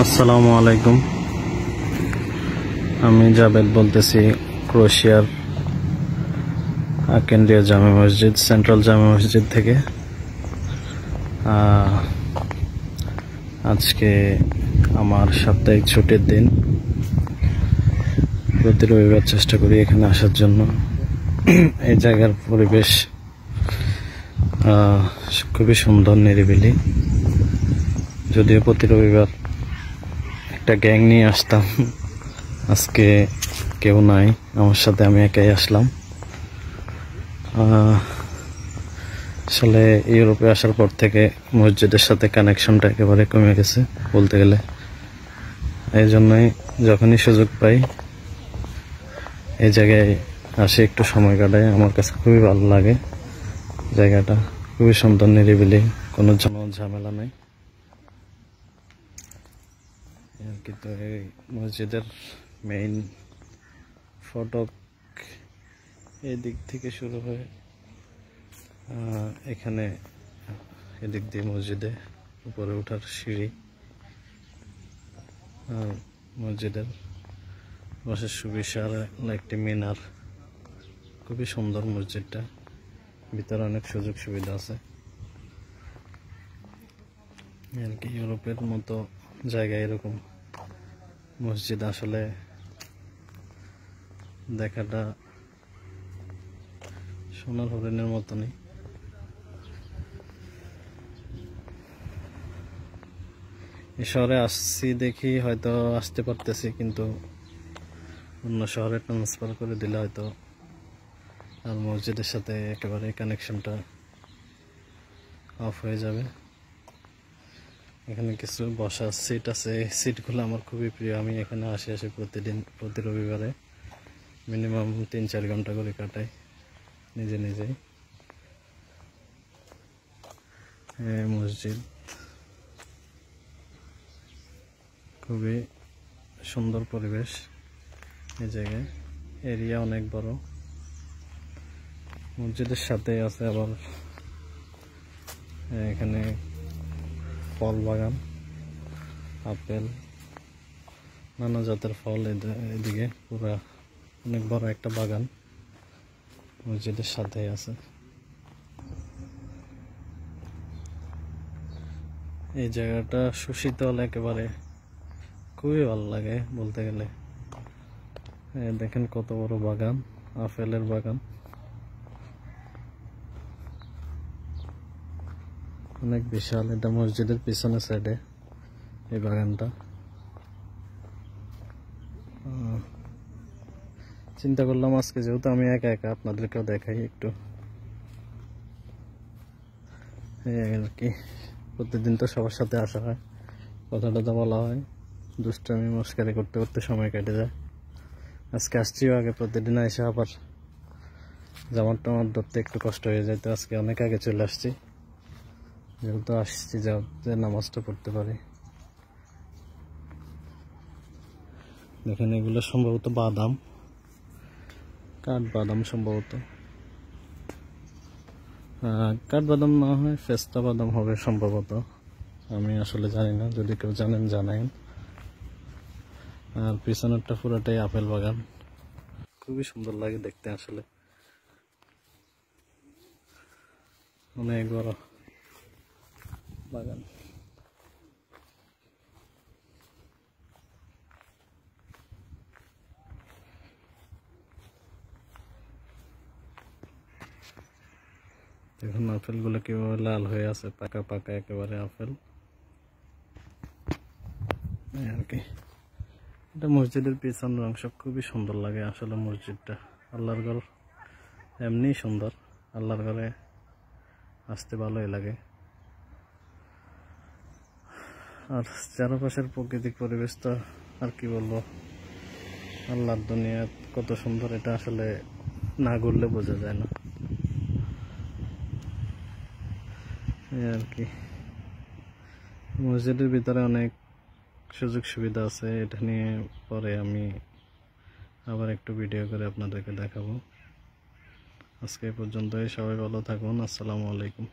আসসালামু আলাইকুম। আমি জাবেদ বলতেছি ক্রোয়েশিয়ার কেন্দ্রীয় জামে মসজিদ, সেন্ট্রাল জামে মসজিদ থেকে। আজকে আমার সাপ্তাহিক ছুটির দিন। প্রতি রবিবার চেষ্টা করি এখানে আসার জন্য। এই জায়গার পরিবেশ খুবই সুন্দর, নিরিবিলি। যদিও প্রতি রবিবার একটা গ্যাং নিয়ে আসতাম, আজকে কেউ নাই আমার সাথে, আমি একাই আসলাম। আসলে ইউরোপে আসার পর থেকে মসজিদের সাথে কানেকশনটা একেবারে কমে গেছে বলতে গেলে। এই জন্যই যখনই সুযোগ পাই এই জায়গায় আসে, একটু সময় কাটাই। আমার কাছে খুবই ভালো লাগে জায়গাটা, খুবই সুন্দর, নিরিবিলি, কোনো ঝামেলা নেই। কিন্তু এই মসজিদের মেইন ফটক এই দিক থেকে শুরু হয়ে এখানে এদিক দিয়ে মসজিদে উপরে ওঠার সিঁড়ি, মসজিদের পাশে সুবিশাল একটি মিনার। খুবই সুন্দর মসজিদটা, ভিতরে অনেক সুযোগ সুবিধা আছে। আর কি ইউরোপের মতো জায়গায় এরকম মসজিদ আসলে দেখাটা সোনার হরিণের মতনই। এই শহরে আসছি দেখি হয়তো আসতে পারতেছি, কিন্তু অন্য শহরে ট্রান্সফার করে দিলে হয়তো আর মসজিদের সাথে একেবারে কানেকশনটা অফ হয়ে যাবে। এখানে কিছু বসার সিট আছে, সিটগুলো আমার খুবই প্রিয়। আমি এখানে আসি প্রতি রবিবারে মিনিমাম 3-4 ঘন্টা করে কাটাই নিজেই। মসজিদ খুবই সুন্দর পরিবেশ। এই জায়গায় এরিয়া অনেক বড়। মসজিদের সাথে আছে আবার এখানে ফল বাগান, আপেল, নানা জাতের ফল। এদিকে পুরা অনেক বড় একটা বাগান মসজিদের সাথে আছে। এই জায়গাটা সুশীতল একেবারে, খুবই ভালো লাগে বলতে গেলে। দেখেন কত বড় বাগান, আপেলের বাগান, অনেক বিশাল। এটা মসজিদের পিছনের সাইডে এই বাগানটা। চিন্তা করলাম আজকে যেহেতু আমি একা আপনাদেরকেও দেখাই একটু। আর কি প্রতিদিন তো সবার সাথে আসা হয়, কথাটা তো বলা হয়, দুষ্টামি মস্কারি করতে করতে সময় কেটে যায়। আজকে আসছিও আগে, প্রতিদিন এসে আবার জামার টামার ধরতে একটু কষ্ট হয়ে যায়, তো আজকে অনেক আগে চলে আসছি, যেহেতু আসছি যাতে নামাজটা পড়তে পারি। দেখেন এগুলো সম্ভবত বাদাম, কাঠবাদাম সম্ভবত। কাঠবাদাম না হয় ফেস্তা বাদাম হবে সম্ভবত, আমি আসলে জানি না, যদি কেউ জানেন জানাইন। আর পিছনেরটা পুরোটাই আপেল বাগান, খুবই সুন্দর লাগে দেখতে। আসলে অনেক বড় বাগান। দেখুন আপেলগুলো কিভাবে লাল হয়ে আছে, পাকা পাকা একেবারে আপেল। আর কি এটা মসজিদের পিছনের অংশ, খুবই সুন্দর লাগে আসলে মসজিদটা। আল্লাহর ঘর এমনি সুন্দর, আল্লাহর ঘরে আসতে ভালোই লাগে। আর চারপাশের প্রাকৃতিক পরিবেশটা আর কি বলবো, আল্লাহর দুনিয়া কত সুন্দর, এটা আসলে না ঘুরলে বোঝা যায় না। আর কি মসজিদের ভিতরে অনেক সুযোগ সুবিধা আছে, এটা নিয়ে পরে আমি আবার একটু ভিডিও করে আপনাদেরকে দেখাবো। আজকে এই পর্যন্তই, সবাই ভালো থাকুন। আসসালামু আলাইকুম।